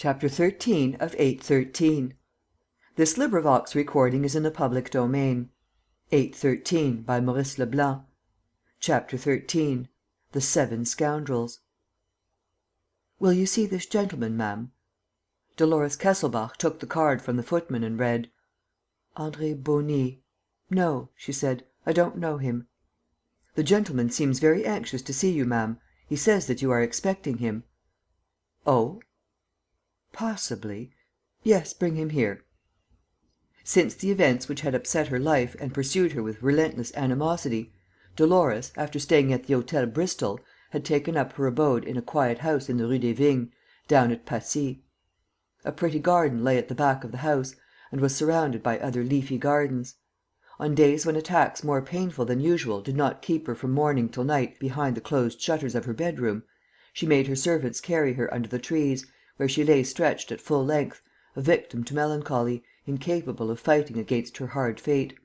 Chapter 13 of 813. This recording is in the public domain. 813 by Maurice Leblanc. Chapter 13. The Seven Scoundrels. "Will you see this gentleman, ma'am?" Dolores Kesselbach took the card from the footman and read: "André Beauny. No," she said, "I don't know him." "The gentleman seems very anxious to see you, ma'am. He says that you are expecting him." "Oh?" "Possibly. Yes, bring him here." Since the events which had upset her life and pursued her with relentless animosity, Dolores, after staying at the Hôtel Bristol, had taken up her abode in a quiet house in the Rue des Vignes, down at Passy. A pretty garden lay at the back of the house and was surrounded by other leafy gardens. On days when attacks more painful than usual did not keep her from morning till night behind the closed shutters of her bedroom, she made her servants carry her under the trees, where she lay stretched at full length, a victim to melancholy, incapable of fighting against her hard fate.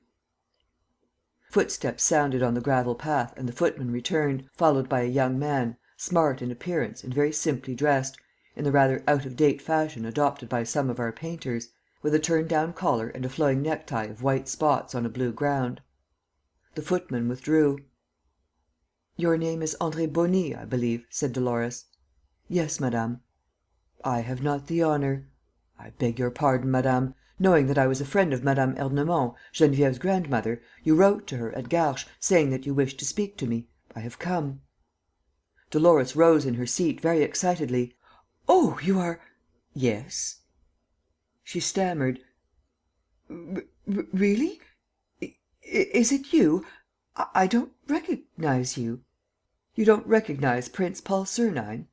Footsteps sounded on the gravel path and the footman returned, followed by a young man, smart in appearance and very simply dressed, in the rather out-of-date fashion adopted by some of our painters, with a turned-down collar and a flowing necktie of white spots on a blue ground. The footman withdrew. "Your name is André Beauny, I believe?" said Dolores. "Yes, madame." "I have not the honor. I beg your pardon, madame. Knowing that I was a friend of Mme. Ernemont, Geneviève's grandmother, you wrote to her, at Garches, saying that you wished to speak to me. I have come." Dolores rose in her seat, very excitedly. "Oh, you are ..." "Yes." She stammered: "Really? Is it you? I don't recognize you." "You don't recognize Prince Paul Sernine?"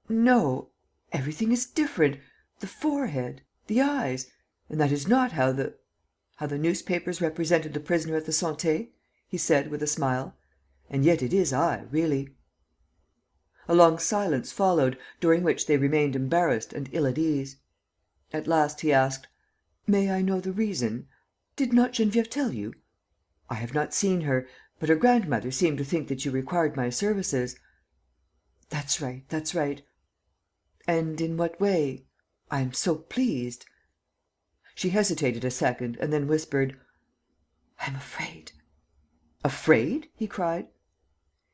"No. Everything is different: the forehead, the eyes. And that is not how the newspapers represented the prisoner at the Santé," he said, with a smile. "And yet it is I, really." A long silence followed, during which they remained embarrassed and ill at ease. At last he asked: "May I know the reason? Did not Geneviève tell you?" "I have not seen her. But her grandmother seemed to think that you required my services." "That's right, that's right." "And in what way? I am so pleased." She hesitated a second and then whispered: "I am afraid." "Afraid?" he cried.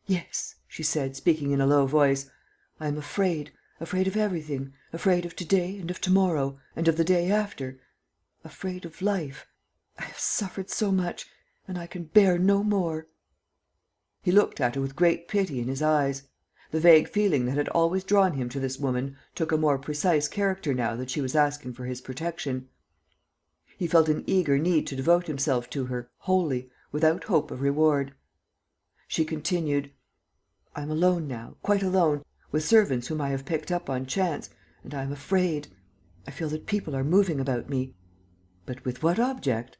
"Yes," she said, speaking in a low voice, "I am afraid, afraid of everything, afraid of to day and of to morrow and of the day after, afraid of life. I have suffered so much and I can bear no more." He looked at her with great pity in his eyes. The vague feeling that had always drawn him to this woman took a more precise character now that she was asking for his protection. He felt an eager need to devote himself to her, wholly, without hope of reward. She continued: "I am alone now, quite alone, with servants whom I have picked up on chance, and I am afraid. I feel that people are moving about me." "But with what object?"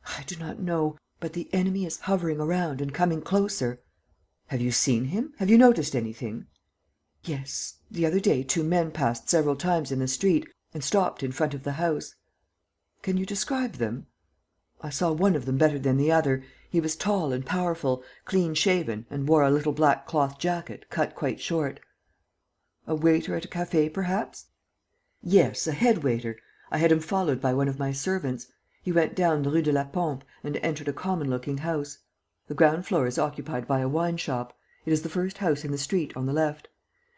"I do not know. But the enemy is hovering around and coming closer." "Have you seen him? Have you noticed anything?" "Yes. The other day two men passed several times in the street and stopped in front of the house." "Can you describe them?" "I saw one of them better than the other. He was tall and powerful, clean shaven, and wore a little black cloth jacket, cut quite short." "A waiter at a café, perhaps?" "Yes, a head waiter. I had him followed by one of my servants. He went down the Rue de la Pompe and entered a common looking house. The ground floor is occupied by a wine shop. It is the first house in the street, on the left.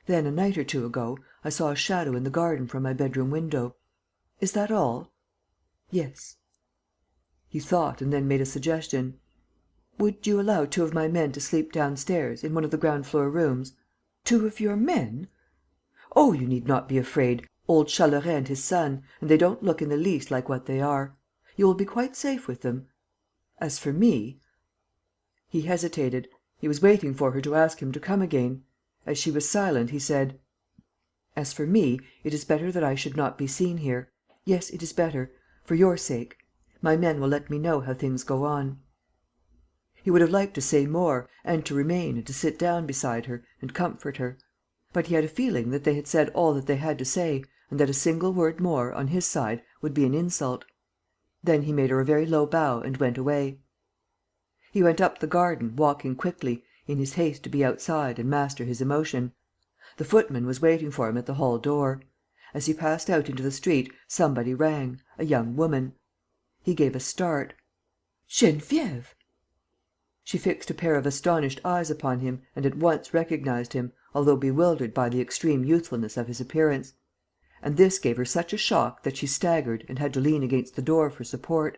Then, a night or two ago, I saw a shadow in the garden from my bedroom window. Is that all?" "Yes." He thought and then made a suggestion: "Would you allow two of my men to sleep downstairs, in one of the ground floor rooms?" "Two of your men?" "Oh, you need not be afraid. Old Charolais and his son; and they don't look in the least like what they are. You will be quite safe with them. As for me ..." He hesitated. He was waiting for her to ask him to come again. As she was silent, he said: "As for me, it is better that I should not be seen here. Yes, it is better. For your sake. My men will let me know how things go on." He would have liked to say more and to remain and to sit down beside her and comfort her. But he had a feeling that they had said all that they had to say and that a single word more, on his side, would be an insult. Then he made her a very low bow and went away. He went up the garden, walking quickly, in his haste to be outside and master his emotion. The footman was waiting for him at the hall door. As he passed out into the street, somebody rang, a young woman. He gave a start. "Geneviève!" She fixed a pair of astonished eyes upon him and at once recognized him, although bewildered by the extreme youthfulness of his appearance. And this gave her such a shock that she staggered and had to lean against the door for support.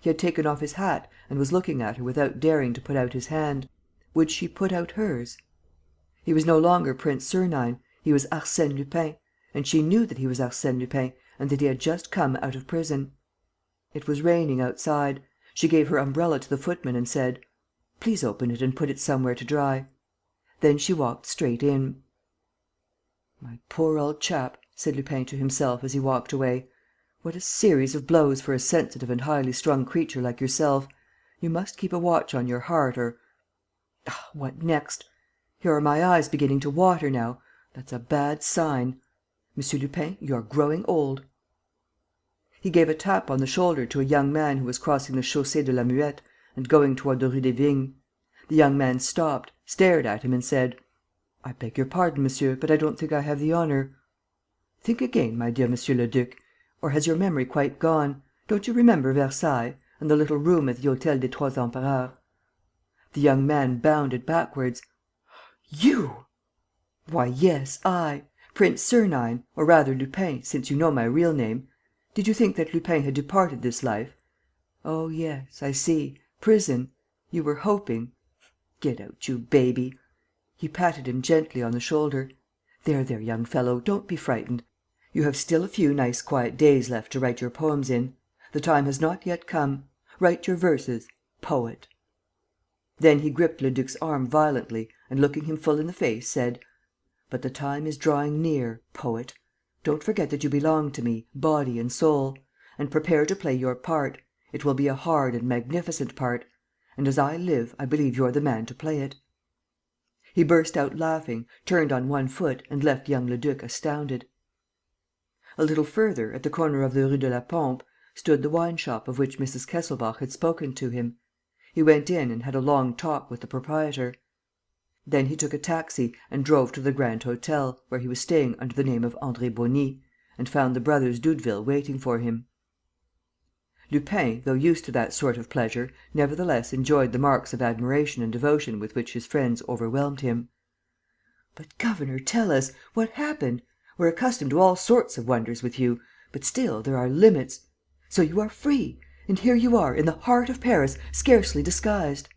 He had taken off his hat and was looking at her without daring to put out his hand. Would she put out hers? He was no longer Prince Sernine, he was Arsène Lupin, and she knew that he was Arsène Lupin and that he had just come out of prison. It was raining outside. She gave her umbrella to the footman and said: "Please open it and put it somewhere to dry." Then she walked straight in. "My poor old chap," said Lupin to himself, as he walked away. "What a series of blows for a sensitive and highly strung creature like yourself! You must keep a watch on your heart, or... Ah, what next? Here are my eyes beginning to water now. That's a bad sign. M. Lupin, you are growing old." He gave a tap on the shoulder to a young man who was crossing the Chaussée de la Muette and going toward the Rue des Vignes. The young man stopped, stared at him and said: "I beg your pardon, monsieur, but I don't think I have the honour." "Think again, my dear Monsieur le Duc. Or has your memory quite gone? Don't you remember Versailles and the little room at the Hôtel des Trois Empereurs?" The young man bounded backwards. "You!" "Why, yes, I. Prince Sernine, or rather Lupin, since you know my real name. Did you think that Lupin had departed this life? Oh, yes, I see. Prison. You were hoping. Get out, you baby." He patted him gently on the shoulder. "There, there, young fellow, don't be frightened. You have still a few nice quiet days left to write your poems in. The time has not yet come. Write your verses, poet." Then he gripped Leduc's arm violently and, looking him full in the face, said: "But the time is drawing near, poet. Don't forget that you belong to me, body and soul. And prepare to play your part. It will be a hard and magnificent part. And, as I live, I believe you're the man to play it." He burst out laughing, turned on one foot and left young Leduc astounded. A little further, at the corner of the Rue de la Pompe, stood the wine shop of which Mrs. Kesselbach had spoken to him. He went in and had a long talk with the proprietor. Then he took a taxi and drove to the Grand Hotel, where he was staying under the name of André Beauny, and found the brothers Doudeville waiting for him. Lupin, though used to that sort of pleasure, nevertheless enjoyed the marks of admiration and devotion with which his friends overwhelmed him. "But, governor, tell us. What happened? We're accustomed to all sorts of wonders with you, but still there are limits. So you are free; and here you are, in the heart of Paris, scarcely disguised."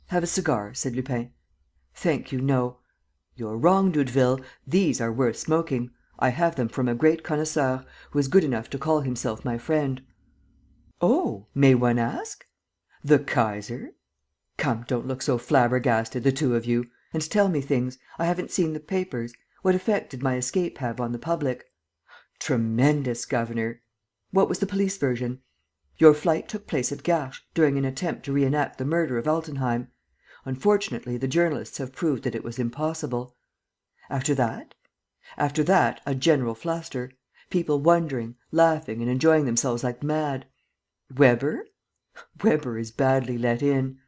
"Have a cigar," said Lupin. "Thank you, no." "You're wrong, Doudeville. These are worth smoking. I have them from a great connoisseur, who is good enough to call himself my friend." "Oh, may one ask?" "The Kaiser." "Come, don't look so flabbergasted, the two of you. And tell me things. I haven't seen the papers. What effect did my escape have on the public?" "Tremendous, governor." "What was the police version?" "Your flight took place at Garches, during an attempt to re enact the murder of Altenheim. Unfortunately, the journalists have proved that it was impossible." "After that?" "After that, a general fluster. People wondering, laughing and enjoying themselves like mad." "Weber?" "Weber is badly let in."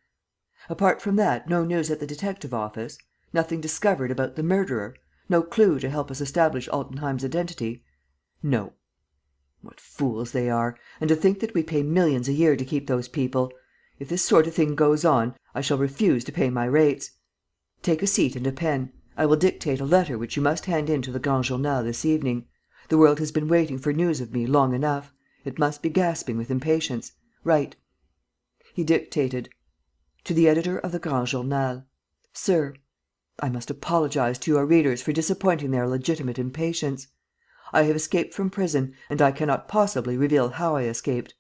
"Apart from that, no news at the detective office? Nothing discovered about the murderer? No clue to help us establish Altenheim's identity?" "No." "What fools they are! And to think that we pay millions a year to keep those people! If this sort of thing goes on, I shall refuse to pay my rates. Take a seat and a pen. I will dictate a letter which you must hand in to the Grand Journal this evening. The world has been waiting for news of me long enough. It must be gasping with impatience. Write." He dictated: "To the editor of the Grand Journal. Sir, I must apologize to your readers for disappointing their legitimate impatience. I have escaped from prison and I cannot possibly reveal how I escaped.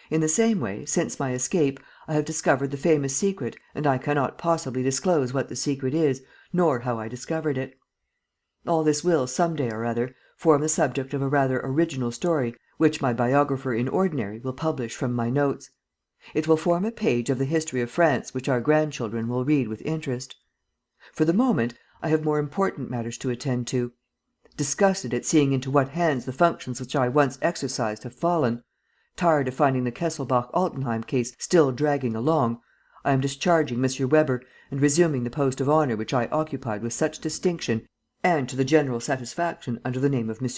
In the same way, since my escape, I have discovered the famous secret and I cannot possibly disclose what the secret is nor how I discovered it. All this will, some day or other, form the subject of a rather original story which my biographer in ordinary will publish from my notes. It will form a page of the history of France which our grandchildren will read with interest. For the moment, I have more important matters to attend to. Disgusted at seeing into what hands the functions which I once exercised have fallen, tired of finding the Kesselbach Altenheim case still dragging along, I am discharging M. Weber and resuming the post of honour which I occupied with such distinction and to the general satisfaction under the name of M.